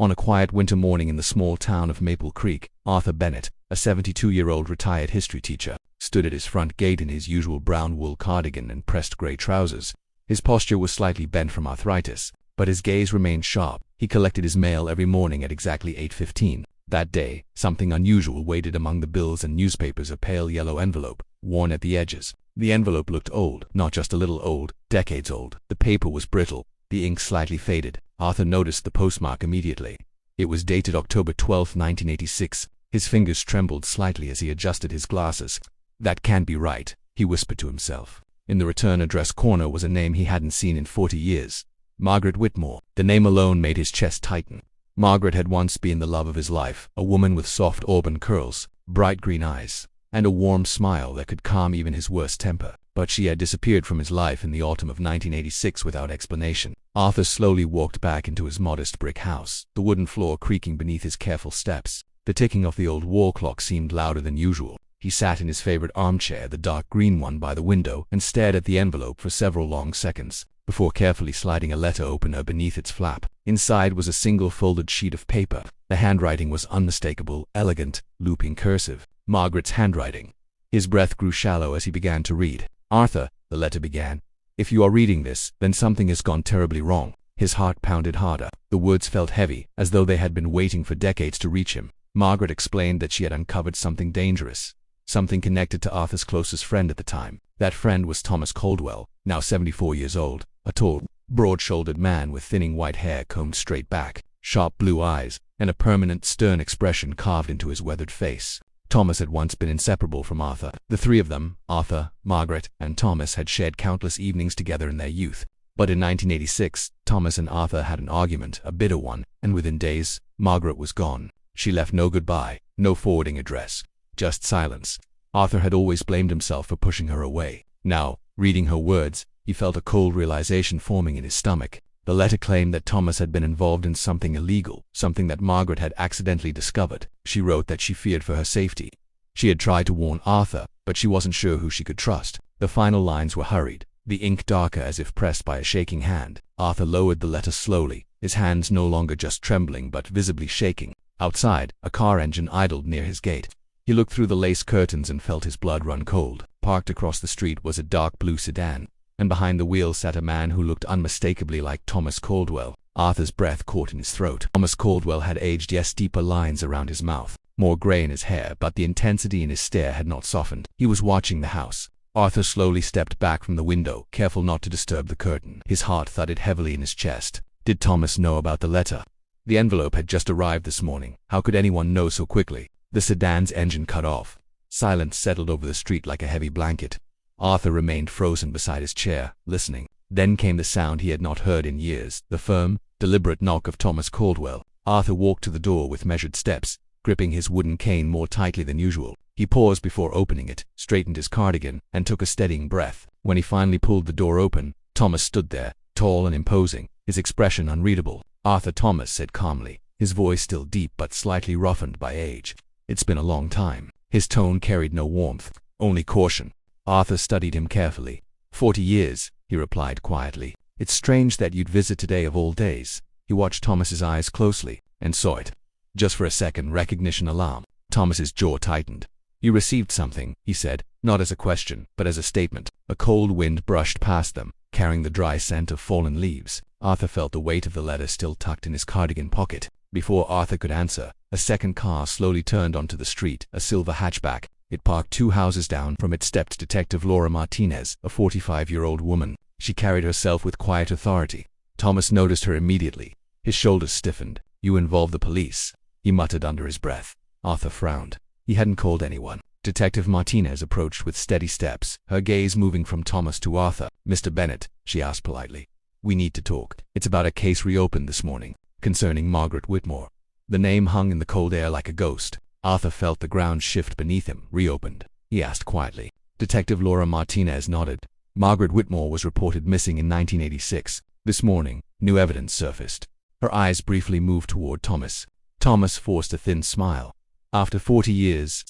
On a quiet winter morning in the small town of Maple Creek, Arthur Bennett, a 72-year-old retired history teacher, stood at his front gate in his usual brown wool cardigan and pressed gray trousers. His posture was slightly bent from arthritis, but his gaze remained sharp. He collected his mail every morning at exactly 8:15. That day, something unusual waited among the bills and newspapers, a pale yellow envelope, worn at the edges. The envelope looked old, not just a little old, decades old. The paper was brittle, the ink slightly faded. Arthur noticed the postmark immediately. It was dated October 12, 1986. His fingers trembled slightly as he adjusted his glasses. "That can't be right," he whispered to himself. In the return address corner was a name he hadn't seen in 40 years. Margaret Whitmore. The name alone made his chest tighten. Margaret had once been the love of his life, a woman with soft auburn curls, bright green eyes, and a warm smile that could calm even his worst temper. But she had disappeared from his life in the autumn of 1986 without explanation. Arthur slowly walked back into his modest brick house, the wooden floor creaking beneath his careful steps. The ticking of the old wall clock seemed louder than usual. He sat in his favorite armchair, the dark green one by the window, and stared at the envelope for several long seconds, before carefully sliding a letter opener beneath its flap. Inside was a single folded sheet of paper. The handwriting was unmistakable, elegant, looping cursive. Margaret's handwriting. His breath grew shallow as he began to read. "Arthur," the letter began, "if you are reading this, then something has gone terribly wrong." His heart pounded harder. The words felt heavy, as though they had been waiting for decades to reach him. Margaret explained that she had uncovered something dangerous, something connected to Arthur's closest friend at the time. That friend was Thomas Caldwell, now 74 years old, a tall, broad-shouldered man with thinning white hair combed straight back, sharp blue eyes, and a permanent, stern expression carved into his weathered face. Thomas had once been inseparable from Arthur. The three of them, Arthur, Margaret, and Thomas, had shared countless evenings together in their youth. But in 1986, Thomas and Arthur had an argument, a bitter one, and within days, Margaret was gone. She left no goodbye, no forwarding address, just silence. Arthur had always blamed himself for pushing her away. Now, reading her words, he felt a cold realization forming in his stomach. The letter claimed that Thomas had been involved in something illegal, something that Margaret had accidentally discovered. She wrote that she feared for her safety. She had tried to warn Arthur, but she wasn't sure who she could trust. The final lines were hurried, the ink darker as if pressed by a shaking hand. Arthur lowered the letter slowly, his hands no longer just trembling but visibly shaking. Outside, a car engine idled near his gate. He looked through the lace curtains and felt his blood run cold. Parked across the street was a dark blue sedan, and behind the wheel sat a man who looked unmistakably like Thomas Caldwell. Arthur's breath caught in his throat. Thomas Caldwell had aged, yes, deeper lines around his mouth, more gray in his hair, but the intensity in his stare had not softened. He was watching the house. Arthur slowly stepped back from the window, careful not to disturb the curtain. His heart thudded heavily in his chest. Did Thomas know about the letter? The envelope had just arrived this morning. How could anyone know so quickly? The sedan's engine cut off. Silence settled over the street like a heavy blanket. Arthur remained frozen beside his chair, listening. Then came the sound he had not heard in years, the firm, deliberate knock of Thomas Caldwell. Arthur walked to the door with measured steps, gripping his wooden cane more tightly than usual. He paused before opening it, straightened his cardigan, and took a steadying breath. When he finally pulled the door open, Thomas stood there, tall and imposing, his expression unreadable. "Arthur," Thomas said calmly, his voice still deep but slightly roughened by age. "It's been a long time." His tone carried no warmth, only caution. Arthur studied him carefully. 40 years, he replied quietly. "It's strange that you'd visit today of all days." He watched Thomas's eyes closely, and saw it. Just for a second, recognition, alarm. Thomas's jaw tightened. "You received something," he said, not as a question, but as a statement. A cold wind brushed past them, carrying the dry scent of fallen leaves. Arthur felt the weight of the letter still tucked in his cardigan pocket. Before Arthur could answer, a second car slowly turned onto the street, a silver hatchback. It parked 2 houses down from it stepped Detective Laura Martinez, a 45-year-old woman. She carried herself with quiet authority. Thomas noticed her immediately. His shoulders stiffened. "You involved the police," he muttered under his breath. Arthur frowned. He hadn't called anyone. Detective Martinez approached with steady steps, her gaze moving from Thomas to Arthur. "Mr. Bennett," she asked politely, "we need to talk. It's about a case reopened this morning, concerning Margaret Whitmore." The name hung in the cold air like a ghost. Arthur felt the ground shift beneath him. "Reopened?" he asked quietly. Detective Laura Martinez nodded. "Margaret Whitmore was reported missing in 1986. This morning, new evidence surfaced." Her eyes briefly moved toward Thomas. Thomas forced a thin smile. "After 40 years,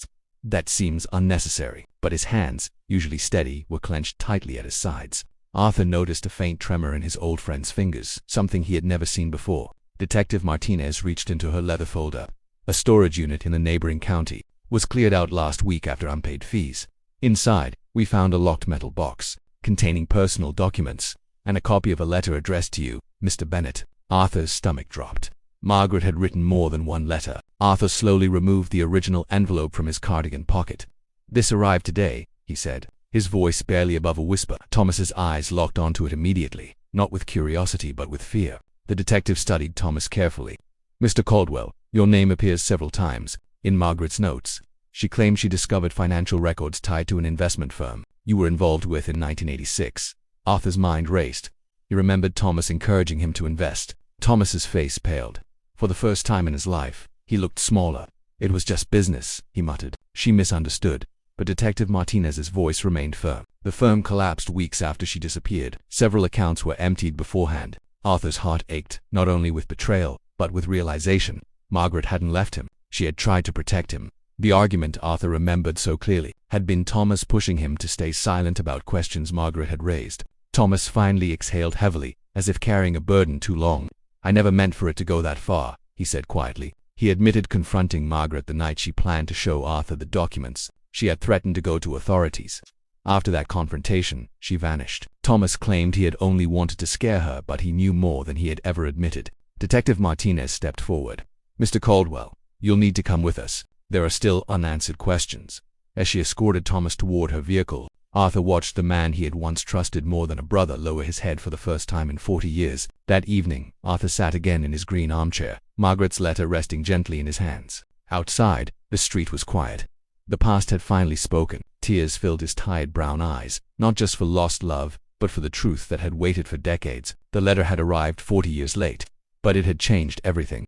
that seems unnecessary." But his hands, usually steady, were clenched tightly at his sides. Arthur noticed a faint tremor in his old friend's fingers, something he had never seen before. Detective Martinez reached into her leather folder. A storage unit in the neighboring county was cleared out last week after unpaid fees. Inside, we found a locked metal box containing personal documents and a copy of a letter addressed to you, Mr. Bennett. Arthur's stomach dropped. Margaret had written more than one letter. Arthur slowly removed the original envelope from his cardigan pocket. "This arrived today," he said, his voice barely above a whisper. Thomas's eyes locked onto it immediately, not with curiosity but with fear. The detective studied Thomas carefully. "Mr. Caldwell, your name appears several times in Margaret's notes. She claimed she discovered financial records tied to an investment firm you were involved with in 1986. Arthur's mind raced. He remembered Thomas encouraging him to invest. Thomas's face paled. For the first time in his life, he looked smaller. "It was just business," he muttered. She misunderstood, but Detective Martinez's voice remained firm. "The firm collapsed weeks after she disappeared. Several accounts were emptied beforehand." Arthur's heart ached, not only with betrayal, but with realization. Margaret hadn't left him. She had tried to protect him. The argument, Arthur remembered so clearly, had been Thomas pushing him to stay silent about questions Margaret had raised. Thomas finally exhaled heavily, as if carrying a burden too long. "I never meant for it to go that far," he said quietly. He admitted confronting Margaret the night she planned to show Arthur the documents. She had threatened to go to authorities. After that confrontation, she vanished. Thomas claimed he had only wanted to scare her, but he knew more than he had ever admitted. Detective Martinez stepped forward. "Mr. Caldwell, you'll need to come with us. There are still unanswered questions." As she escorted Thomas toward her vehicle, Arthur watched the man he had once trusted more than a brother lower his head for the first time in 40 years. That evening, Arthur sat again in his green armchair, Margaret's letter resting gently in his hands. Outside, the street was quiet. The past had finally spoken. Tears filled his tired brown eyes, not just for lost love, but for the truth that had waited for decades. The letter had arrived 40 years late, but it had changed everything.